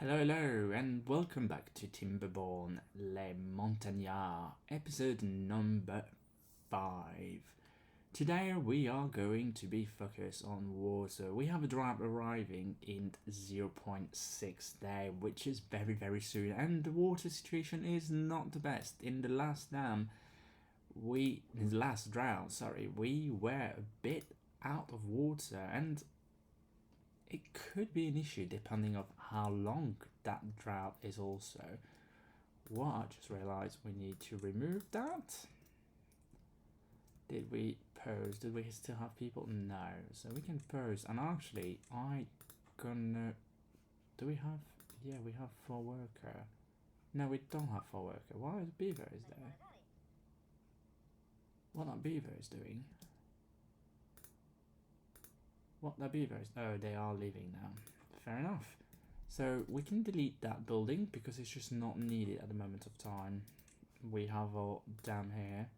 Hello, and welcome back to Timberborn, Le Montagnard, episode number 5. Today we are going to be focused on water. We have a drought arriving in 0.6 day, which is very soon, and the water situation is not the best. In the last drought, we were a bit out of water, and it could be an issue depending on how long that drought is also. What I just realized we need to remove that. Did we pause? Did we still have people? No. So we can pause. And actually, do we have... Yeah, we have 4 worker. No, we don't have 4 worker. Why is Beaver is there? What that Beaver is doing? What the beavers? Oh, they are leaving now. Fair enough. So we can delete that building because it's just not needed at the moment of time. We have our dam here.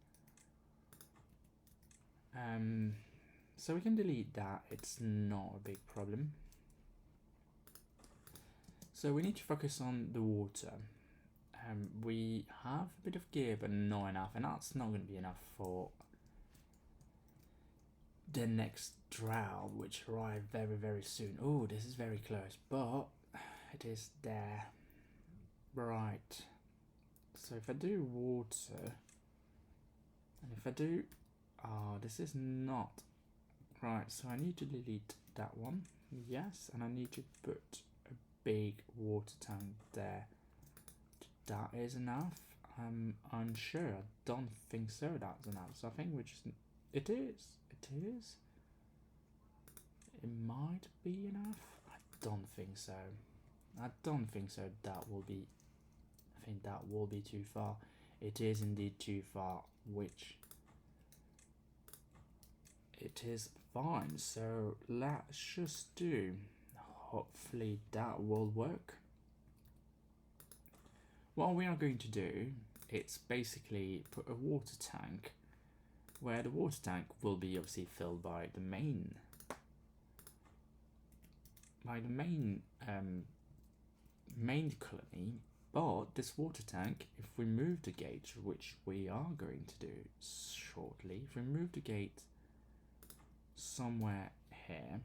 So we can delete that. It's not a big problem. So we need to focus on the water. We have a bit of gear, but not enough, and that's not going to be enough for the next drought, which arrive very soon. Oh, this is very close, but it is there. Right. So if I do water, and if I do... this is not... Right, so I need to delete that one. Yes, and I need to put a big water tank there. That is enough. I'm unsure. I don't think so that's enough. So I think we just... It is. It is. It might be enough. I don't think so. I don't think so. That will be... I think that will be too far. It is indeed too far, which... It is fine. So let's just do... Hopefully that will work. What we are going to do, it's basically put a water tank where the water tank will be obviously filled by the main colony. But this water tank, if we move the gate, which we are going to do shortly, if we move the gate somewhere here,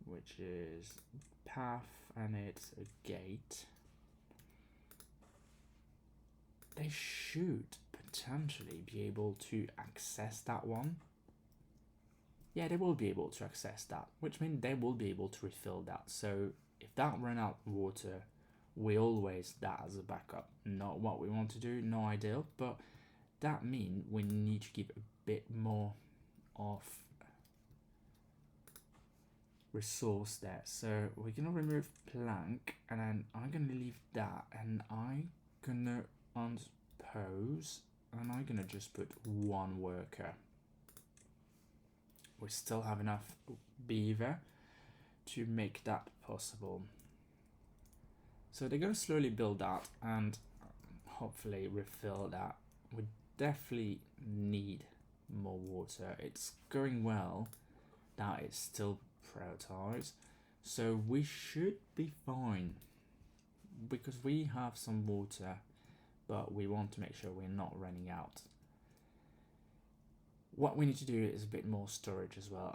which is path and it's a gate, they should potentially be able to access that one. Yeah, they will be able to access that, which means they will be able to refill that. So if that run out of water, we always that as a backup. Not what we want to do, no ideal, but that means we need to give a bit more of resource there. So we're gonna remove plank, and then I'm gonna leave that, and I'm gonna unpause, and I'm gonna just put 1 worker. We still have enough beaver to make that possible. So they're gonna slowly build that and hopefully refill that. We definitely need more water. It's going well. That is still prioritized, so we should be fine because we have some water, but we want to make sure we're not running out. What we need to do is a bit more storage as well.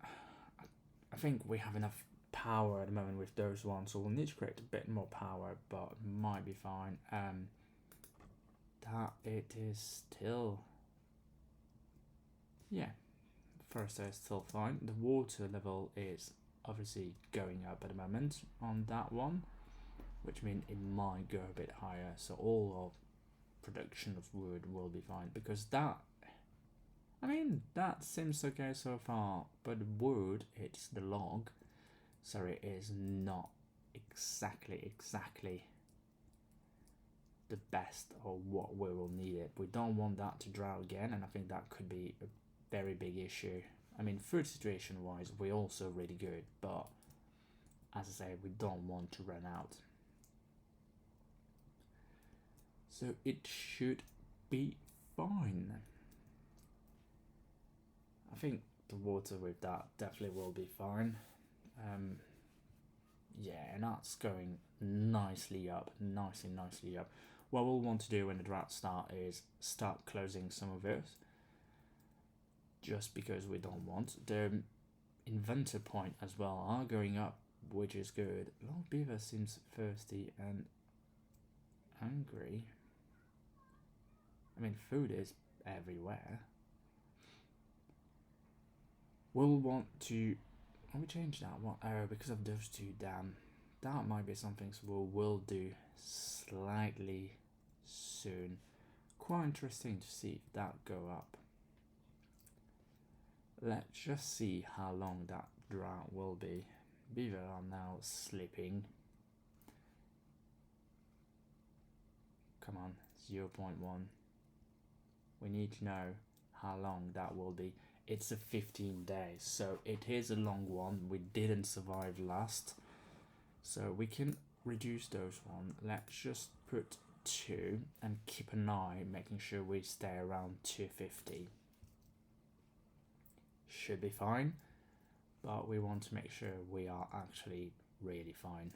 I think we have enough power at the moment with those ones, so we'll need to create a bit more power, but it might be fine. That it is still... Yeah, first is still fine. The water level is obviously going up at the moment on that one, which means it might go a bit higher, so all of production of wood will be fine, because that... I mean, that seems okay so far, but wood, it's the log, so it is not exactly the best or what we will need it. We don't want that to drought again, and I think that could be a very big issue. I mean, food situation wise, we're also really good, but as I say, we don't want to run out. So it should be fine. think the water with that definitely will be fine. Yeah, and that's going nicely up, nicely up. What we'll want to do when the drought starts is start closing some of it, just because we don't want. The inventor point as well are going up, which is good. Lord Beaver seems thirsty and hungry. I mean, food is everywhere. We'll want to... we change that one? Oh, because of those two, damn. That might be something so we'll do slightly soon. Quite interesting to see if that go up. Let's just see how long that drought will be. Beaver are now sleeping. Come on, 0.1. We need to know how long that will be. It's a 15 days, so it is a long one. We didn't survive last, so we can reduce those one. Let's just put 2 and keep an eye, making sure we stay around 250. Should be fine, but we want to make sure we are actually really fine.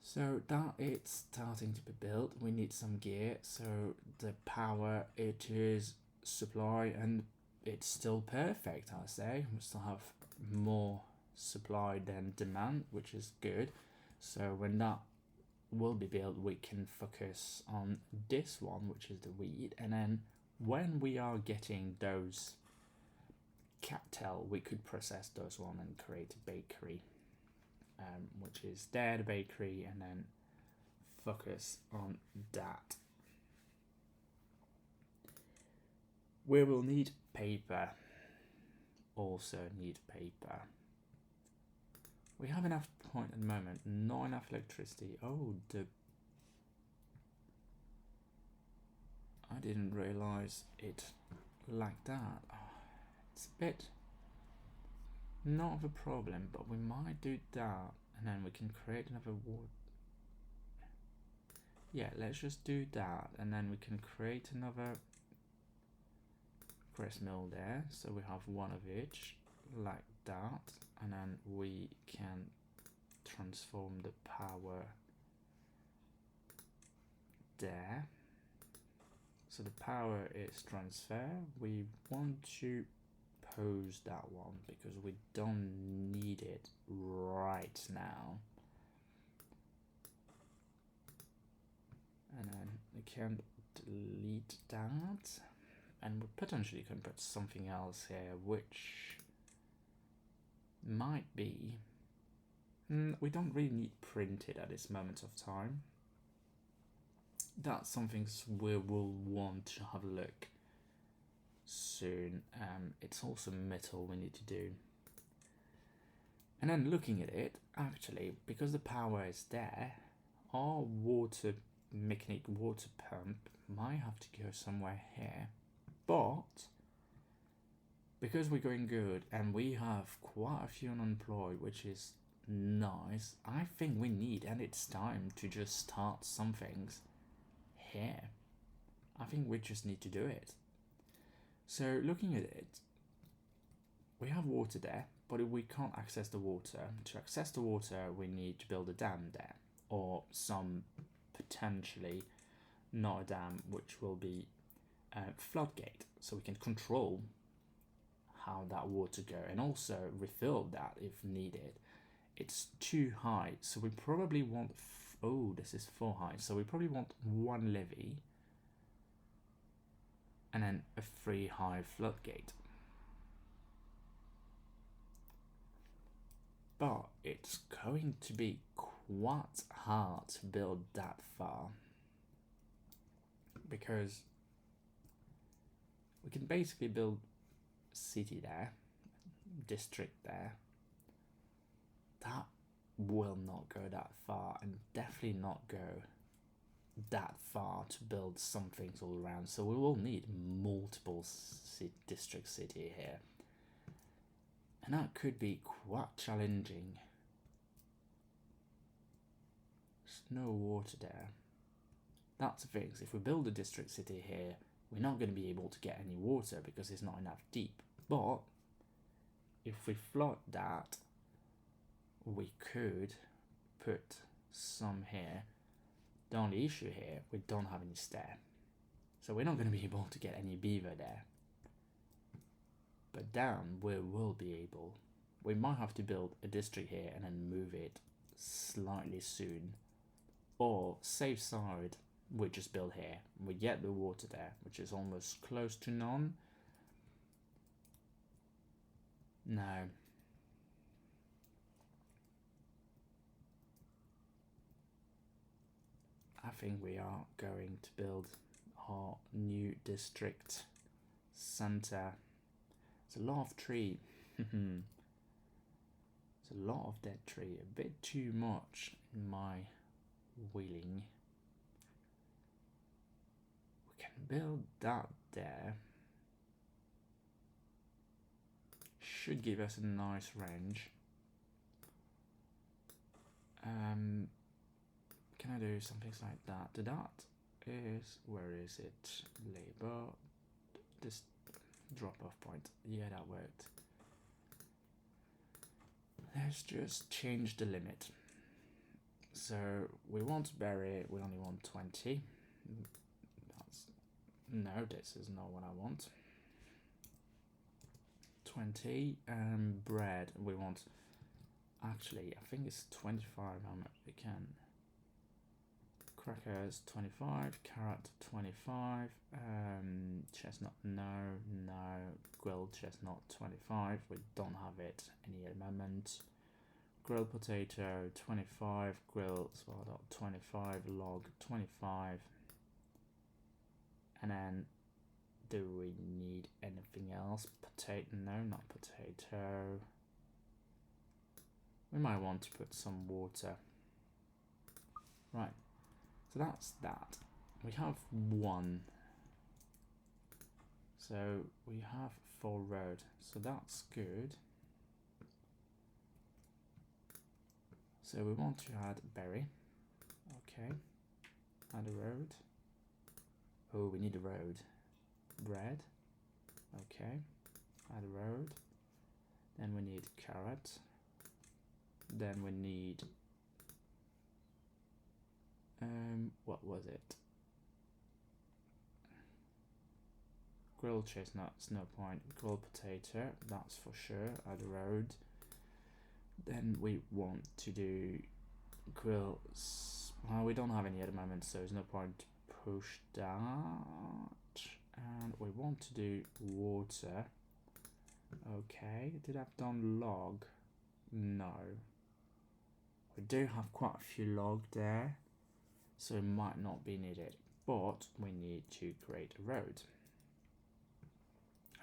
So that it's starting to be built. We need some gear, so the power, it is supply, and it's still perfect, I say. We still have more supply than demand, which is good. So when that will be built, we can focus on this one, which is the wheat, and then when we are getting those cattle, we could process those one and create a bakery, which is there, the bakery, and then focus on that. We will need paper. Also need paper. We have enough point at the moment, not enough electricity. Oh, I didn't realize it like that. Oh, it's a bit not of a problem, but we might do that, and then we can create another wood. Yeah, let's just do that, and then we can create another grist mill there, so we have one of each, like that, and then we can transform the power there. So the power is transfer. We want to pose that one because we don't need it right now. And then we can delete that, and we potentially can put something else here, which might be... we don't really need printed at this moment of time. That's something we will want to have a look soon. It's also metal we need to do. And then looking at it, actually, because the power is there, our water mechanic water pump might have to go somewhere here. But because we're going good and we have quite a few unemployed, which is nice, I think we need, and it's time to just start some things here. I think we just need to do it. So looking at it, we have water there, but we can't access the water. To access the water, we need to build a dam there, or some potentially not a dam, which will be a floodgate, so we can control how that water go and also refill that if needed. It's too high, so we probably want oh, this is 4 high, so we probably want 1 levee and then a 3 high floodgate. But it's going to be quite hard to build that far, because we can basically build a city there, district there. That will not go that far, and definitely not go that far to build some things all around. So we will need multiple district city here, and that could be quite challenging. There's no water there. That's the thing. If we build a district city here, we're not going to be able to get any water because it's not enough deep. But if we flood that, we could put some here. The only issue here, we don't have any stair. So we're not going to be able to get any beaver there. But down, we will be able. We might have to build a district here and then move it slightly soon. Or, safe side, we just build here. We get the water there, which is almost close to none. No. I think we are going to build our new district center. It's a lot of tree. It's a lot of dead tree. A bit too much in my wheeling. We can build that there. Should give us a nice range. Can I do something like that? That is, where is it? Labor. This drop off point. Yeah, that worked. Let's just change the limit. So we want to bury, we only want 20. No, this is not what I want. 20. Bread, we want, actually, I think it's 25 how much we can. Crackers 25, carrot 25, chestnut no, grilled chestnut 25, we don't have it any at the moment. Grilled potato 25, grilled spardot 25, log 25, and then do we need anything else? Potato, no, not potato. We might want to put some water. Right. So that's that. We have 1. So we have 4 road. So that's good. So we want to add berry. Okay. Add a road. Oh, we need a road. Bread. Okay. Add a road. Then we need carrot. Then we need what was it? Grilled chestnuts, no point. Grilled potato, that's for sure. Add a road. Then we want to do grills. Well, we don't have any at the moment, so there's no point to push that. And we want to do water. Okay, did I've done log? No. We do have quite a few log there, so it might not be needed, but we need to create a road.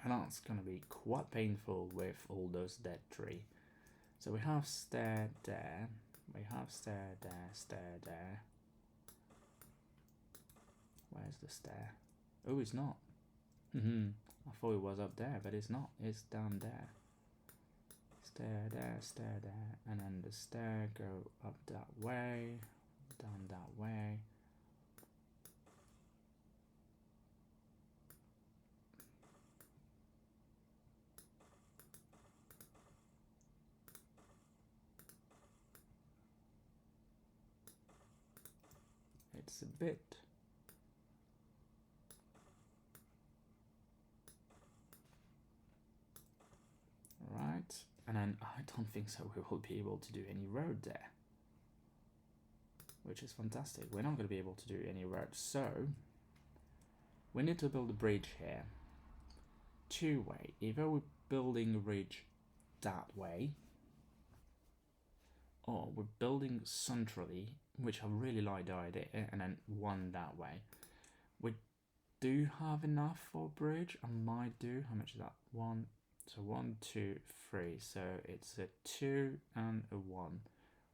And that's going to be quite painful with all those dead trees. So we have stair there, we have stair there, stair there. Where's the stair? Oh, it's not. I thought it was up there, but it's not. It's down there. Stair there, and then the stair go up that way, down that way. It's a bit right, and then I don't think so we will be able to do any road there, which is fantastic. We're not going to be able to do any road, so we need to build a bridge here. 2-way. Either we're building a bridge that way, or we're building centrally, which I really like the idea, and then one that way. We do have enough for a bridge. I might do. How much is that? 1. So 1, 2, 3. So it's a 2 and a 1.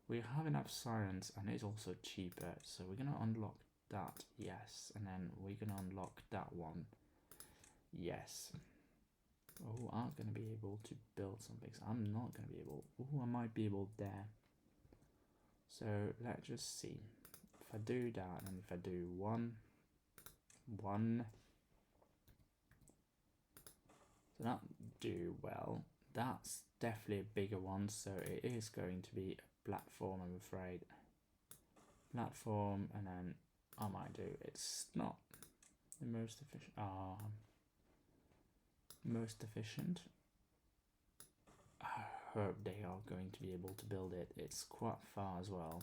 We have enough science, and it's also cheaper. So we're gonna unlock that, yes, and then we're gonna unlock that one, yes. Oh, I'm gonna be able to build something. So I'm not gonna be able. Oh, I might be able there. So let's just see. If I do that, and if I do 1, 1, So that do well. That's definitely a bigger one, so it is going to be a platform, I'm afraid. Platform, and then I might do, it's not the most efficient. Most efficient. I hope they are going to be able to build it. It's quite far as well.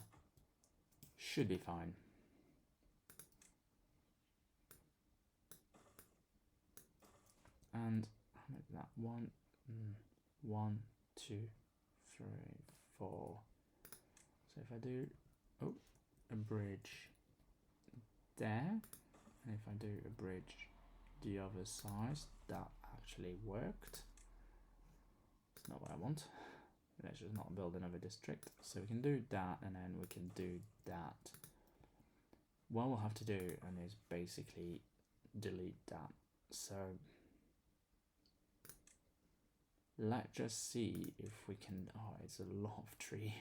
Should be fine. And how much is that? 1, 2, 3, 4. So if I do a bridge there, and if I do a bridge the other side, that actually worked. It's not what I want. Let's just not build another district. So we can do that, and then we can do that. What we'll have to do is basically delete that. So let's just see if we can. Oh, it's a lot of tree.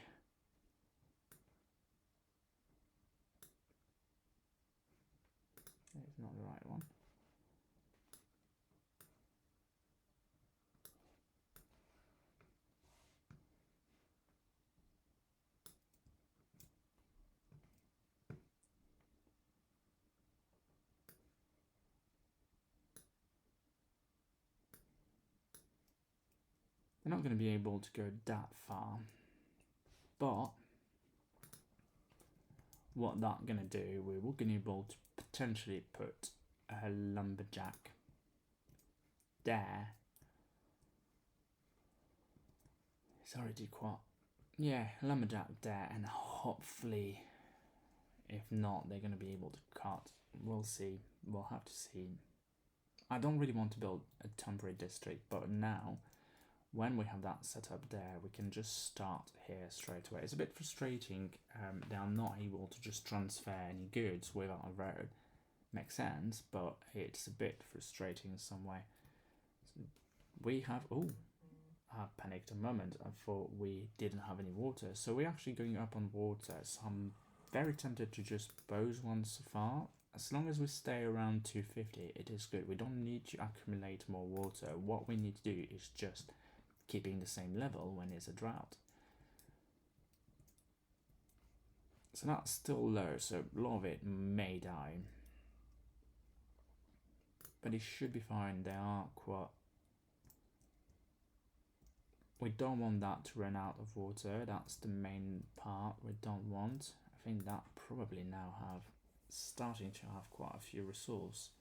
It's not the right one. They're not going to be able to go that far, but what that's going to do, we're going to be able to potentially put a lumberjack there. It's already quite, yeah, lumberjack there, and hopefully, if not, they're going to be able to cut. We'll see. We'll have to see. I don't really want to build a temporary district, but now, when we have that set up there, we can just start here straight away. It's a bit frustrating. They are not able to just transfer any goods without a road. Makes sense, but it's a bit frustrating in some way. So we have, I panicked a moment. I thought we didn't have any water. So we're actually going up on water. So I'm very tempted to just bose one so far. As long as we stay around 250, it is good. We don't need to accumulate more water. What we need to do is just keeping the same level when it's a drought. So that's still low, so a lot of it may die. But it should be fine. They are quite... We don't want that to run out of water. That's the main part we don't want. I think that probably now have starting to have quite a few resources,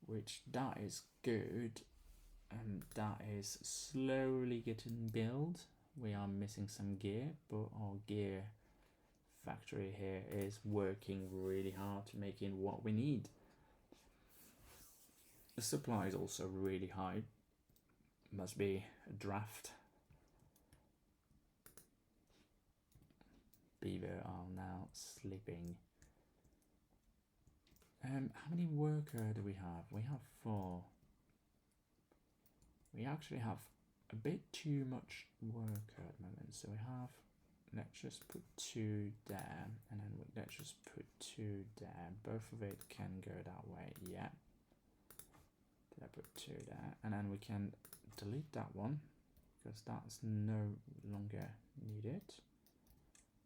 which that is good. And that is slowly getting built. We are missing some gear, but our gear factory here is working really hard to make in what we need. The supply is also really high. Must be a draft. Beaver are now sleeping. How many workers do we have? We have 4. We actually have a bit too much worker at the moment. So we have, let's just put 2 there, and then let's just put 2 there. Both of it can go that way, yeah. Did I put 2 there? And then we can delete that one, because that's no longer needed.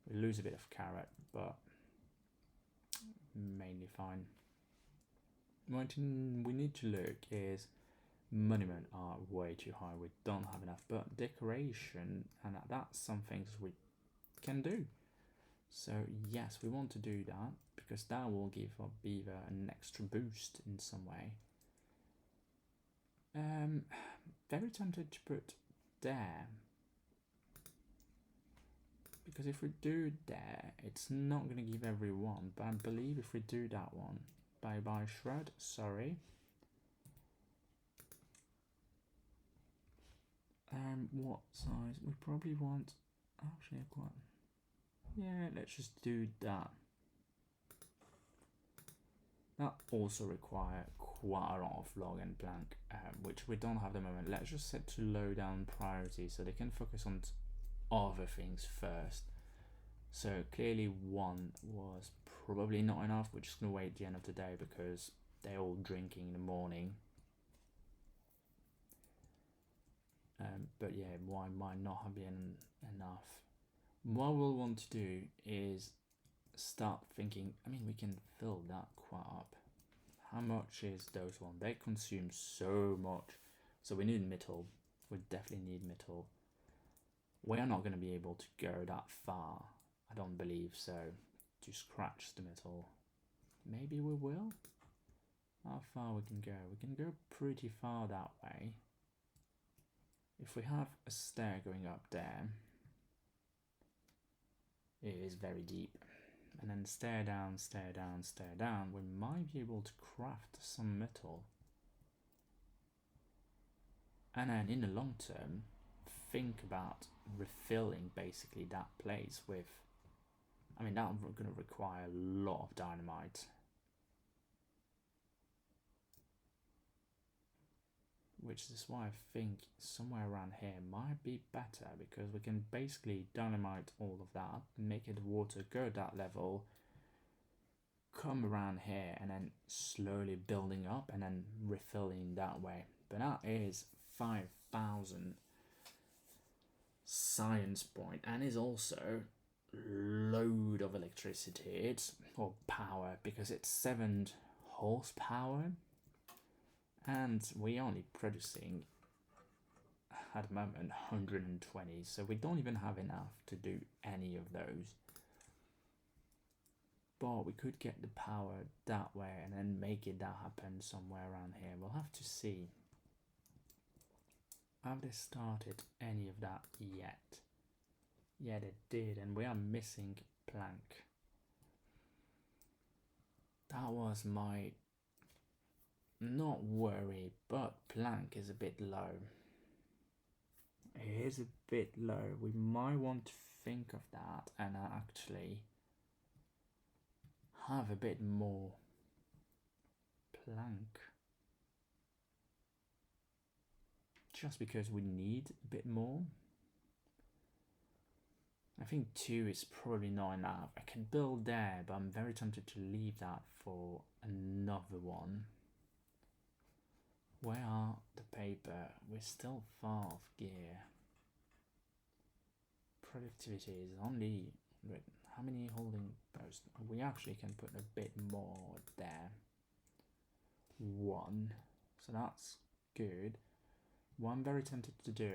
We lose a bit of carrot, but mainly fine. What we need to look is monument are way too high. We don't have enough, but decoration, and that's some things we can do. So yes, we want to do that because that will give our beaver an extra boost in some way. Very tempted to put there, because if we do there, it's not going to give everyone, but I believe if we do that one, bye shred, sorry. What size? We probably want, actually quite, yeah, let's just do that. That also require quite a lot of log and plank, which we don't have at the moment. Let's just set to low down priority so they can focus on other things first. So clearly 1 was probably not enough. We're just going to wait at the end of the day because they're all drinking in the morning. but yeah, why might not have been enough. What we'll want to do is start thinking. I mean, we can fill that quite up. How much is those one? They consume so much, so we need metal. We definitely need metal. We are not going to be able to go that far. I don't believe so. To scratch the metal. Maybe we will. How far we can go? We can go pretty far that way. If we have a stair going up there, it is very deep. And then stair down, stair down, stair down, we might be able to craft some metal. And then in the long term, think about refilling basically that place with, I mean, that's going to require a lot of dynamite. Which is why I think somewhere around here might be better, because we can basically dynamite all of that, make it water, go that level, come around here and then slowly building up and then refilling that way. But that is 5,000 science point and is also load of electricity, or power, because it's 7 horsepower. And we're only producing, at the moment, 120, so we don't even have enough to do any of those. But we could get the power that way and then make it that happen somewhere around here. We'll have to see. Have they started any of that yet? Yeah, they did, and we are missing plank. That was my... not worry, but plank is a bit low. It is a bit low. We might want to think of that and actually have a bit more plank. Just because we need a bit more. I think 2 is probably not enough. I can build there, but I'm very tempted to leave that for another one. Where are the paper? We're still far off gear. Productivity is only... wait, how many holding posts? We actually can put a bit more there. 1. So that's good. What I'm very tempted to do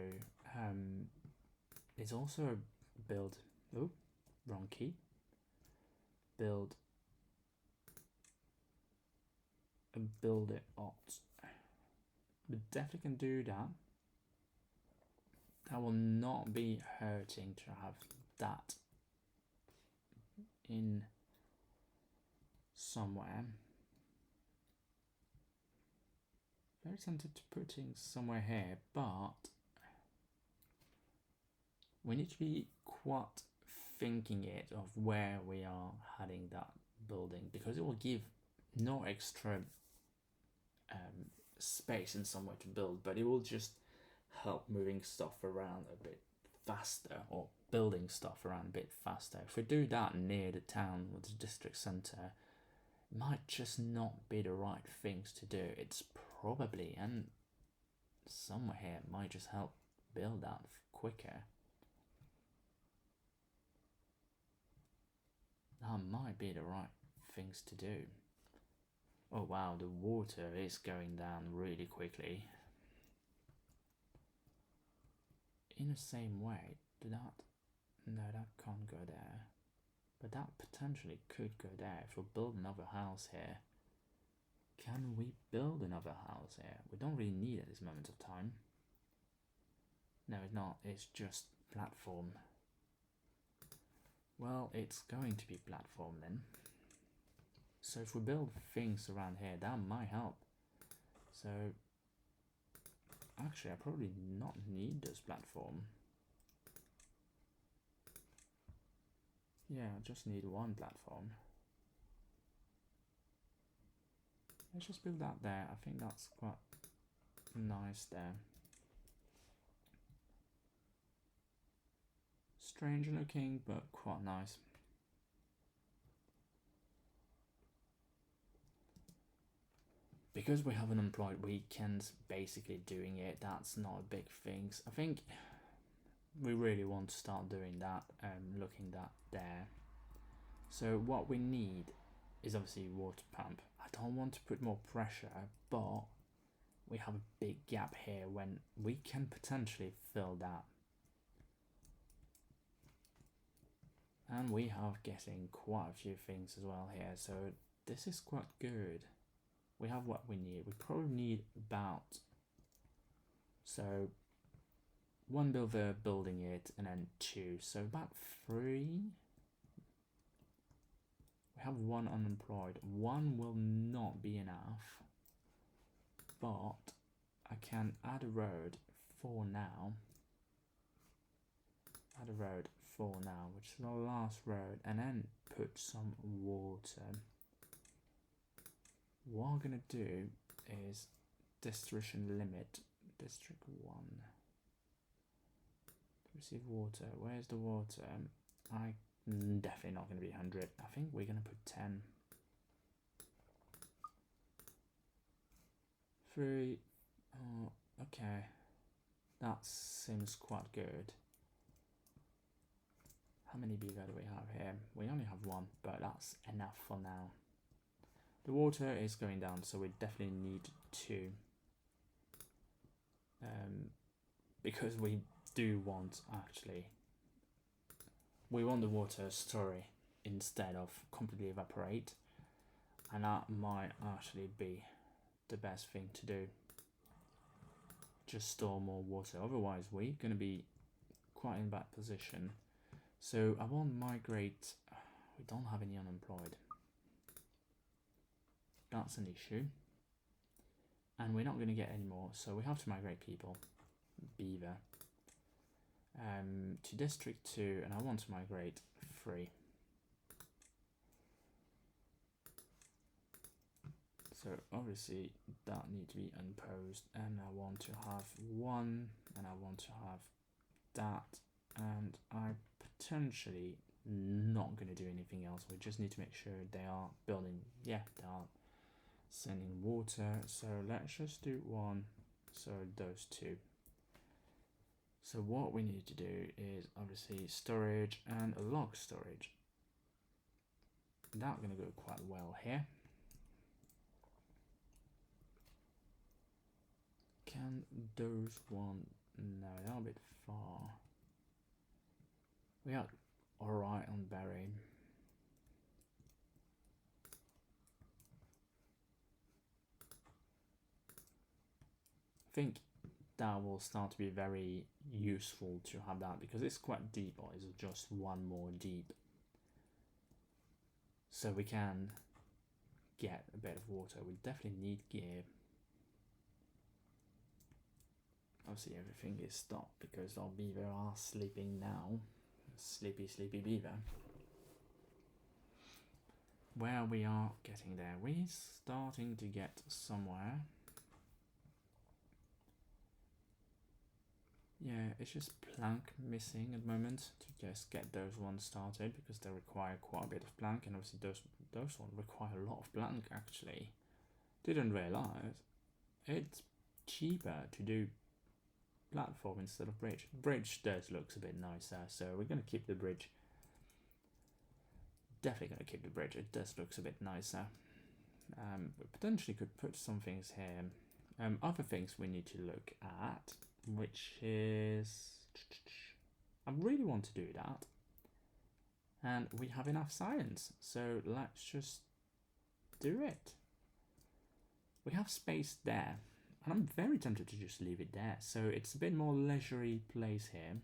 is also build... oh, wrong key. Build it opt. We definitely can do that. That will not be hurting to have that in somewhere. Very tempted to putting somewhere here, but we need to be quite thinking it of where we are heading that building, because it will give no extra space in somewhere to build, but it will just help moving stuff around a bit faster, or building stuff around a bit faster. If we do that near the town or the district centre, it might just not be the right things to do. It's probably, and somewhere here might just help build that quicker. That might be the right things to do. Oh wow, the water is going down really quickly. In the same way, no, that can't go there. But that potentially could go there if we build another house here. Can we build another house here? We don't really need it at this moment of time. No, it's not. It's just platform. Well, it's going to be platform then. So if we build things around here, that might help. So actually, I probably not need this platform. Yeah, I just need 1 platform. Let's just build that there. I think that's quite nice there. Strange looking, but quite nice. because we have unemployed weekends basically doing it, that's not a big thing. I think we really want to start doing that, looking that there. So what we need is obviously water pump. I don't want to put more pressure, but we have a big gap here when we can potentially fill that. And we are getting quite a few things as well here, so this is quite good. We have what we need. We probably need about, so one builder building it and then two, so about 3. We have 1 unemployed. 1 will not be enough, but I can add a road for now. Add a road for now, which is the last road, and then put some water. What I'm gonna do is distribution limit, district 1. Receive water. Where's the water? I definitely not gonna be 100. I think we're gonna put 10. 3. Oh, okay. That seems quite good. How many beaver do we have here? We only have 1, but that's enough for now. The water is going down, so we definitely need 2. Because we do want, actually, we want the water story instead of completely evaporate, and that might actually be the best thing to do. Just store more water, otherwise we're going to be quite in bad position. So I won't migrate. We don't have any unemployed. That's an issue. And we're not going to get any more, so we have to migrate people. Beaver. To District 2, and I want to migrate 3. So obviously that needs to be unposed, and I want to have 1, and I want to have that, and I potentially not going to do anything else. We just need to make sure they are building. Yeah, they are sending water. So let's just do 1. So those 2. So what we need to do is obviously storage and a log storage. That's going to go quite well here. Can those 1? No, they're a bit far. We are alright on berry. I think that will start to be very useful to have that, because it's quite deep, or is it just 1 more deep? So we can get a bit of water. We definitely need gear. Obviously everything is stopped because our beaver are sleeping now. Sleepy, sleepy beaver. Where we are getting there, we're starting to get somewhere. Yeah, it's just plank missing at the moment to just get those ones started, because they require quite a bit of plank, and obviously those ones require a lot of plank actually. Didn't realise it's cheaper to do platform instead of bridge. Bridge does looks a bit nicer, so we're going to keep the bridge. Definitely going to keep the bridge. It does looks a bit nicer. We potentially could put some things here. Other things we need to look at, which is, I really want to do that, and we have enough science, so let's just do it. We have space there, and I'm very tempted to just leave it there, so it's a bit more leisurely place here.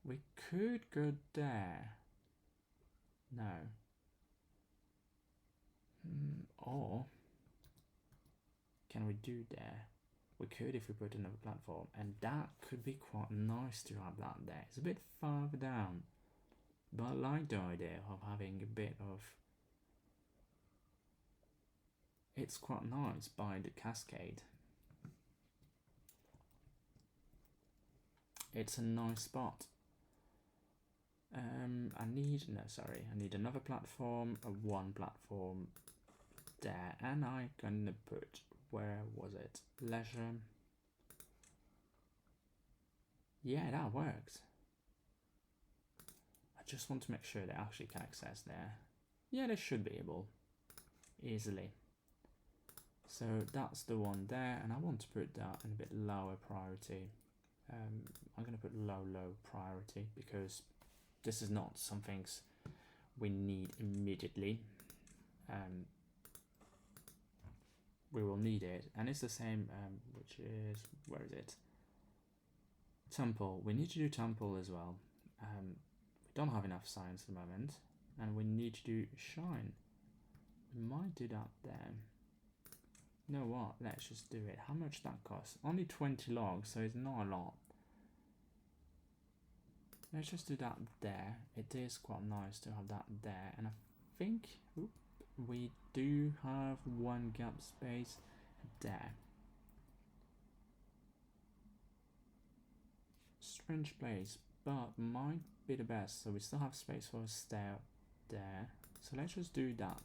We could go there. No. Or can we do there? We could if we put another platform, and that could be quite nice to have that there. It's a bit farther down, but I like the idea of having a bit of, it's quite nice by the cascade. It's a nice spot. I need another platform, 1 platform, there, and I'm gonna put, where was it? Leisure. Yeah, that works. I just want to make sure they actually can access there. Yeah, they should be able easily. So that's the one there, and I want to put that in a bit lower priority. I'm going to put low priority because this is not some things we need immediately. We will need it, and it's the same, which is, where is it? Temple. We need to do temple as well. We don't have enough science at the moment, and we need to do shine. We might do that there. You know what? Let's just do it. How much that costs? Only 20 logs, so it's not a lot. Let's just do that there. It is quite nice to have that there, and I think we do have one gap space there. Strange place, but might be the best. So we still have space for a stair there. So let's just do that.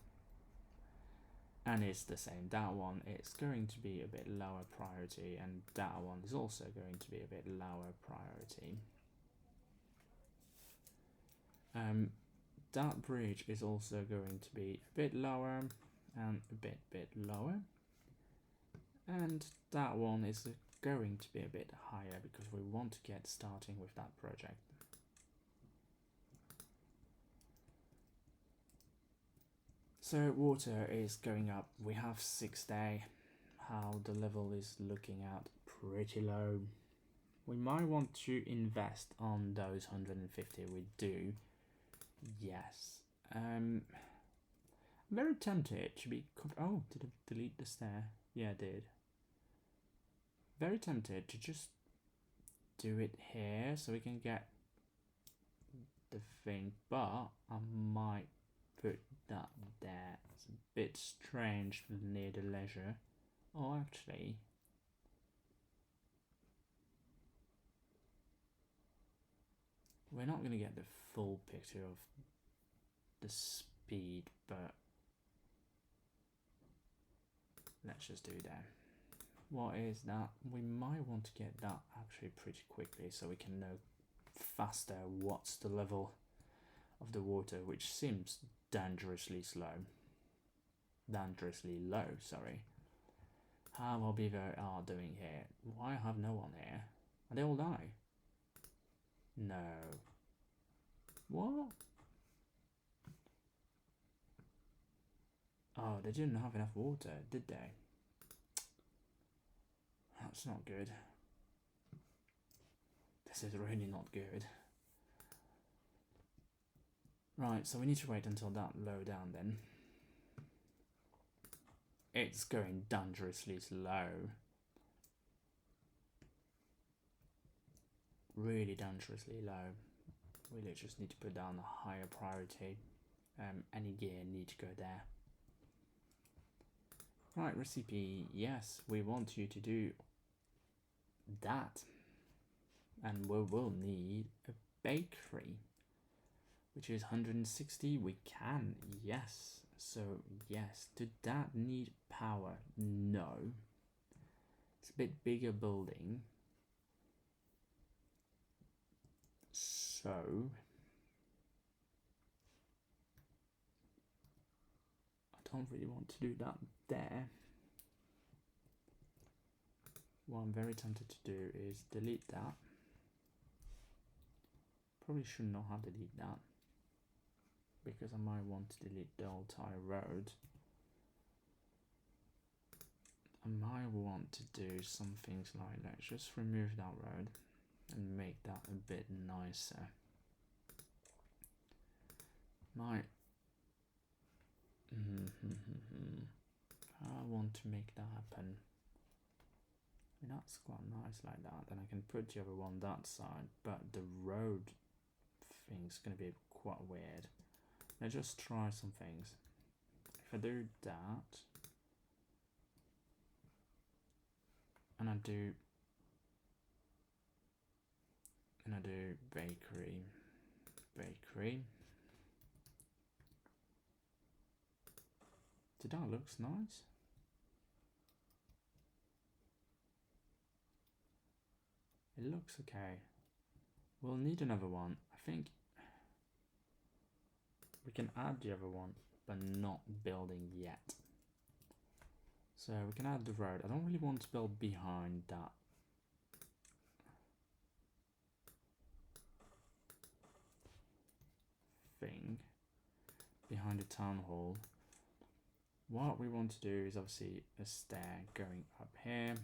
And it's the same. That one is going to be a bit lower priority, and that one is also going to be a bit lower priority. That bridge is also going to be a bit lower and a bit lower, and that one is going to be a bit higher because we want to get starting with that project. So water is going up. We have 6 day. How the level is looking at, pretty low. We might want to invest on those 150. We do. Yes. I'm very tempted to be. Oh, did it delete the stair? Yeah, I did. Very tempted to just do it here so we can get the thing, but I might put that there. It's a bit strange near the leisure. Oh, actually, we're not going to get the full picture of the speed, but let's just do that. What is that? We might want to get that actually pretty quickly so we can know faster what's the level of the water, which seems dangerously slow. Dangerously low, sorry. How our beaver are doing here? Why have no one here? Are they all die? No. What? Oh, they didn't have enough water, did they? That's not good. This is really not good. Right, so we need to wait until that low down then. It's going dangerously slow. Really dangerously low. We just need to put down a higher priority. Any gear need to go there. Right, recipe. Yes, we want you to do that. And we will need a bakery, which is 160. We can, yes. So, yes. Did that need power? No. It's a bit bigger building. So, I don't really want to do that there. What I'm very tempted to do is delete that. Probably should not have deleted that, because I might want to delete the entire road. I might want to do some things like that. Just remove that road and make that a bit nicer. Might. I want to make that happen. I mean, that's quite nice like that. Then I can put the other one that side, but the road thing's going to be quite weird. Let's just try some things. If I do that, and I do bakery, That looks nice. It looks okay. We'll need another one. I think we can add the other one, but not building yet. So we can add the road. I don't really want to build behind that thing, behind the town hall. What we want to do is obviously a stair going up here,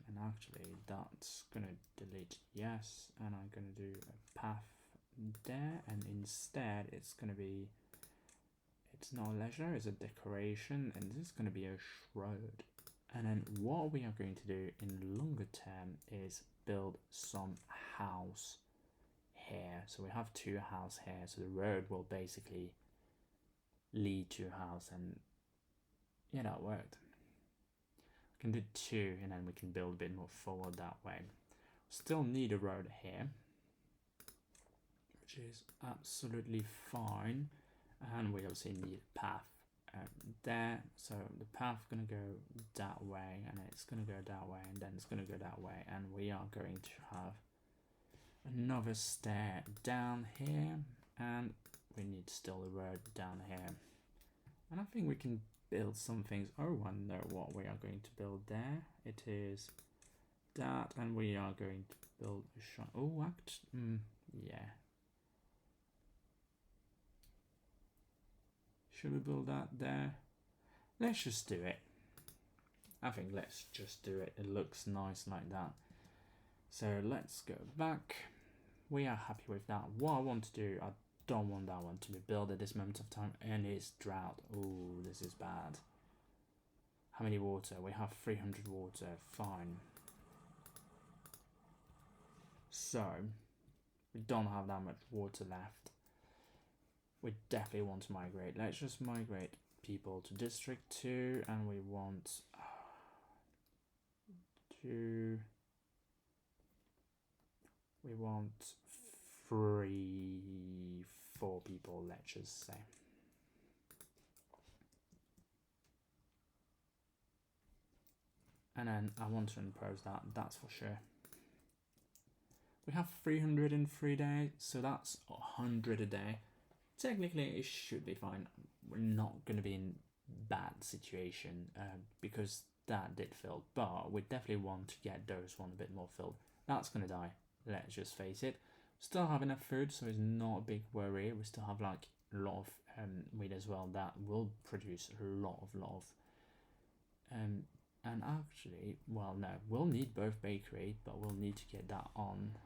and actually that's gonna delete yes, and I'm gonna do a path there, and instead it's gonna be, it's not a leisure, it's a decoration, and this is gonna be a shroud. And then what we are going to do in the longer term is build some house here. So we have two houses here, so the road will basically lead to a house, and yeah, that worked. We can do two, and then we can build a bit more forward that way. Still need a road here, which is absolutely fine, and we obviously need a path there. So the path gonna go that way, and it's gonna go that way, and then it's gonna go that way, and we are going to have another stair down here, and we need still a road down here. And I think we can build some things. Oh, I know what we are going to build there. It is that, and we are going to build a shot. Oh, yeah. Should we build that there? Let's just do it. I think let's just do it. It looks nice like that. So let's go back. We are happy with that. What I want to do, I don't want that one to be built at this moment of time, and it's drought. Oh, this is bad. How many water? We have 300 water. Fine. So we don't have that much water left. We definitely want to migrate. Let's just migrate people to District 2, and we want to... We want 4 people, let's just say. And then I want to impose that, that's for sure. We have 300 in 3 days, so that's 100 a day. Technically, it should be fine. We're not going to be in bad situation because that did fill, but we definitely want to get those one a bit more filled. That's going to die. Let's just face it. Still have enough food, so it's not a big worry. We still have like a lot of wheat as well that will produce a lot of and actually, well, no, we'll need both bakery, but we'll need to get that on.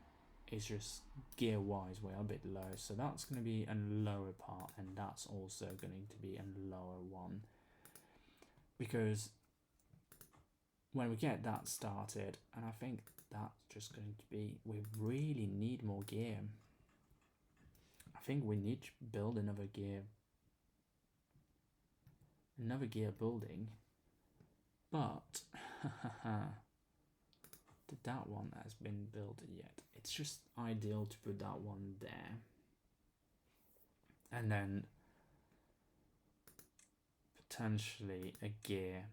It's just gear wise we're a bit low, so that's going to be a lower part, and that's also going to be a lower one, because when we get that started, and I think that's just going to be, we really need more gear. I think we need to build another gear building, but that one has been built yet. It's just ideal to put that one there, and then potentially a gear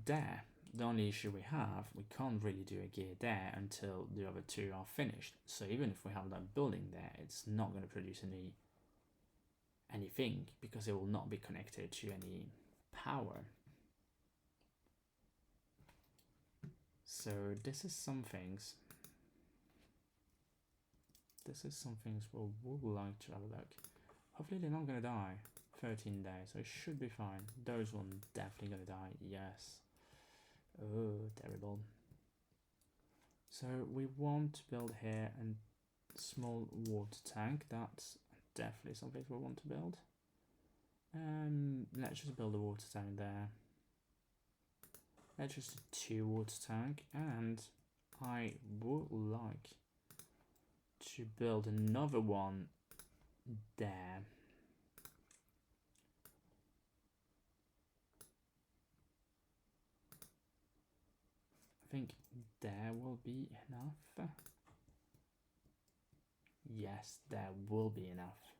there. The only issue we have, we can't really do a gear there until the other two are finished. So even if we have that building there, it's not going to produce anything because it will not be connected to any power. So this is some things. We would like to have a look. Hopefully they're not going to die. 13 days, so it should be fine. Those ones definitely going to die. Yes. Oh, terrible. So we want to build here a small water tank. That's definitely something we want to build. Let's just build a water tank there. Let's just do 2 water tank, and I would like to build another one there. I think there will be enough. Yes, there will be enough.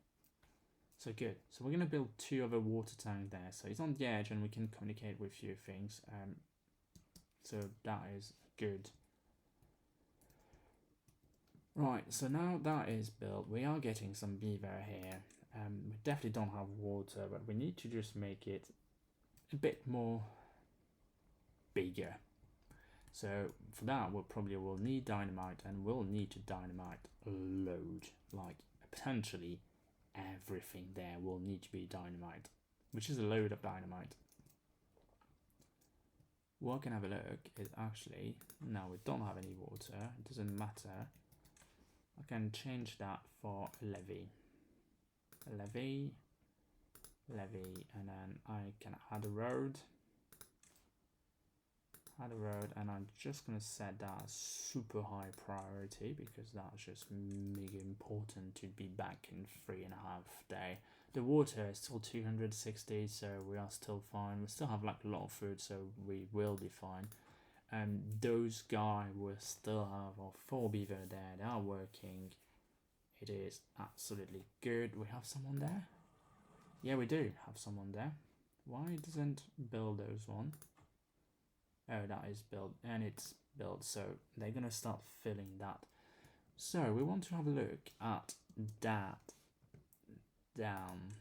So good. So we're going to build 2 other water tanks there. So it's on the edge and we can communicate with few things. So that is good. Right, so now that is built, we are getting some beaver here. We definitely don't have water, but we need to just make it a bit more bigger. So for that, we'll need dynamite, and we'll need to dynamite a load. Like potentially everything there will need to be dynamite, which is a load of dynamite. What I can have a look is actually, no, we don't have any water. It doesn't matter. I can change that for levy, and then I can add a road, and I'm just gonna set that as super high priority because that's just mega important to be back in 3.5 days. The water is still 260, so we are still fine. We still have like a lot of food, so we will be fine. Those guys will still have our 4 beaver there. They are working. It is absolutely good. We have someone there. Yeah, we do have someone there. Why doesn't build those one? Oh, that is built, and it's built, so they're gonna start filling that. So we want to have a look at that down.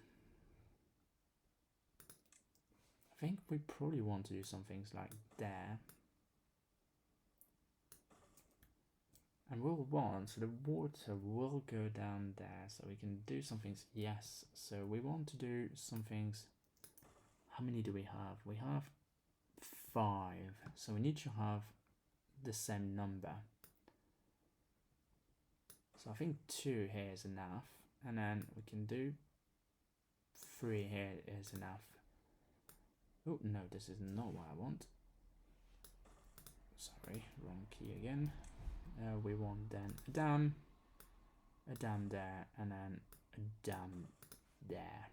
I think we probably want to do some things like there. And we'll want, so the water will go down there, so we can do some things. Yes, so we want to do some things. How many do we have? We have 5, so we need to have the same number. So I think 2 here is enough, and then we can do 3 here is enough. Oh no, this is not what I want. Sorry, wrong key again. We want then a dam there, and then a dam there.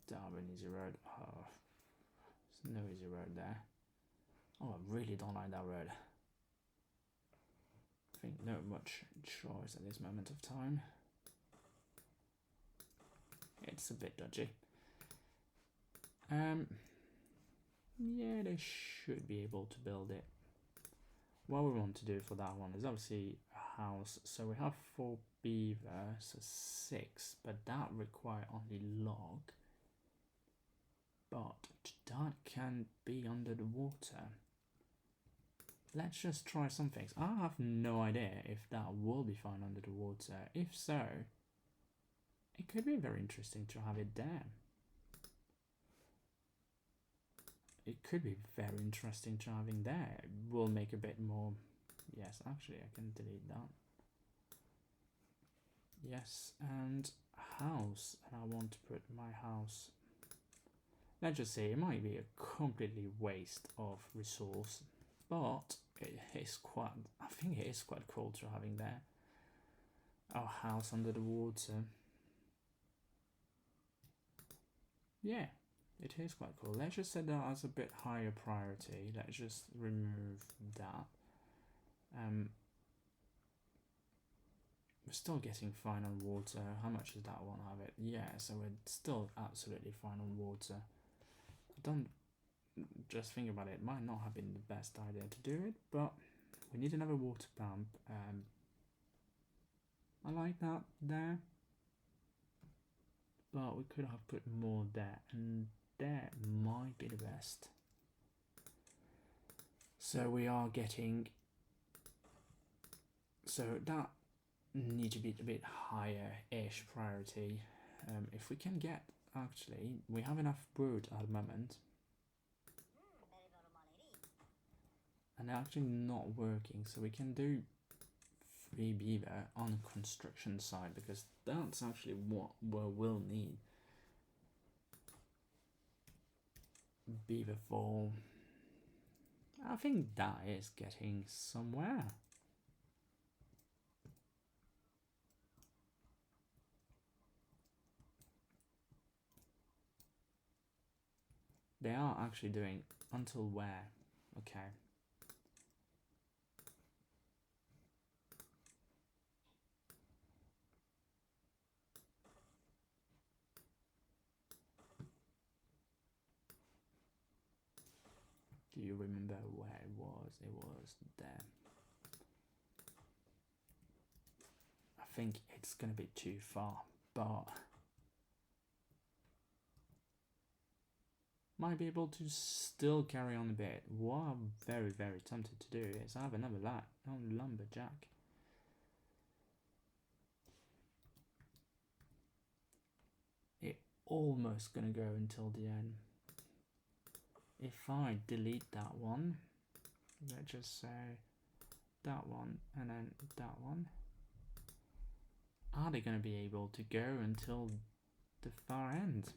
Darwin easy road. Oh, there's no easy road there. Oh, I really don't like that road. I think no much choice at this moment of time. It's a bit dodgy. Yeah, they should be able to build it. What we want to do for that one is obviously a house. So we have 4 beaver, so 6, but that require only log. But that can be under the water. Let's just try some things. I have no idea if that will be fine under the water. If so, it could be very interesting to have it there. It could be very interesting to having there. It will make a bit more. Yes, actually, I can delete that. Yes, and house. And I want to put my house. Let's just say it might be a completely waste of resource, but it is quite. I think it is quite cool to having there. Our house under the water. Yeah. It is quite cool. Let's just set that as a bit higher priority. Let's just remove that. We're still getting fine on water. How much does that one have it? Yeah, so we're still absolutely fine on water. Don't just think about it. It might not have been the best idea to do it, but we need another water pump. I like that there, but we could have put more there, and that might be the best. So we are getting, so that need to be a bit higher-ish priority. If we can get, actually, we have enough wood at the moment, and they're actually not working, so we can do 3 beaver on the construction side, because that's actually what we'll need. Beaver fall. I think that is getting somewhere. They are actually doing until where? Okay. Do you remember where it was? It was there. I think it's going to be too far, but might be able to still carry on a bit. What I'm very, very tempted to do is have another lumberjack. It almost going to go until the end. If I delete that one, let's just say that one and then that one, are they going to be able to go until the far end?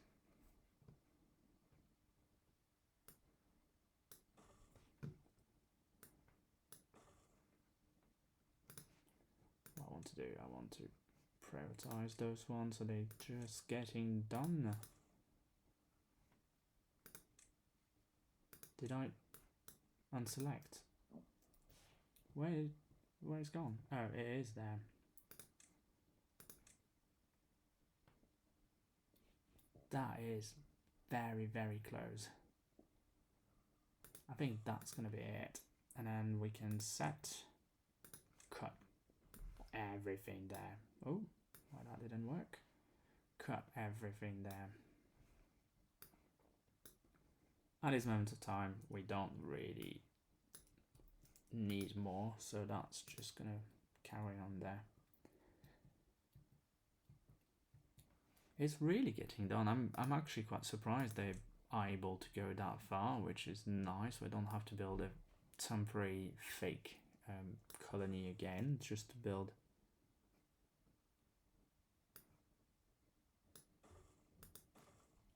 What I want to do, I want to prioritize those ones so they're just getting done. Did I unselect? Where it's gone? Oh, it is there. That is very, very close. I think that's going to be it. And then we can cut everything there. Oh, well, that didn't work. Cut everything there. At this moment of time, we don't really need more, so that's just going to carry on there. It's really getting done. I'm actually quite surprised they are able to go that far, which is nice. We don't have to build a temporary fake colony again, just to build.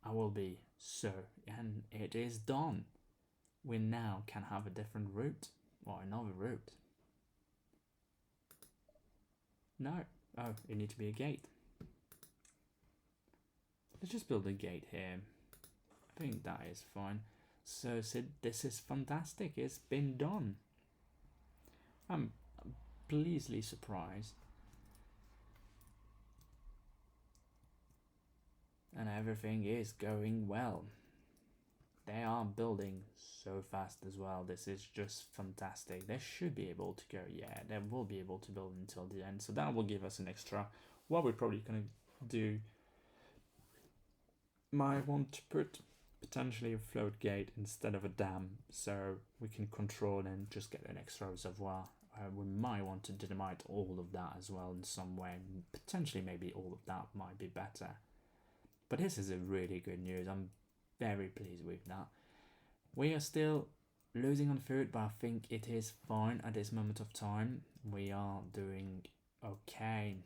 I will be so, and it is done. We now can have a different route, or another route. No, oh, it needs to be a gate. Let's just build a gate here. I think that is fine. So Sid, this is fantastic. It's been done. I'm pleasantly surprised. And everything is going well. They are building so fast as well. This is just fantastic. They should be able to go, yeah, they will be able to build until the end. So that will give us an extra. What we're probably going to do, might want to put potentially a float gate instead of a dam, so we can control and just get an extra reservoir. We might want to dynamite all of that as well in some way. Potentially maybe all of that might be better. But this is a really good news. I'm very pleased with that. We are still losing on food, but I think it is fine at this moment of time. We are doing okay.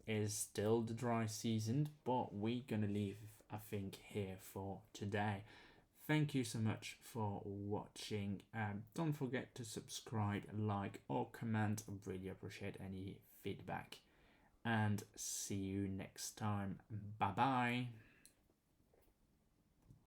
It is still the dry season, but we're gonna leave, I think, here for today. Thank you so much for watching. Don't forget to subscribe, like, or comment. I really appreciate any feedback. And see you next time. Bye bye.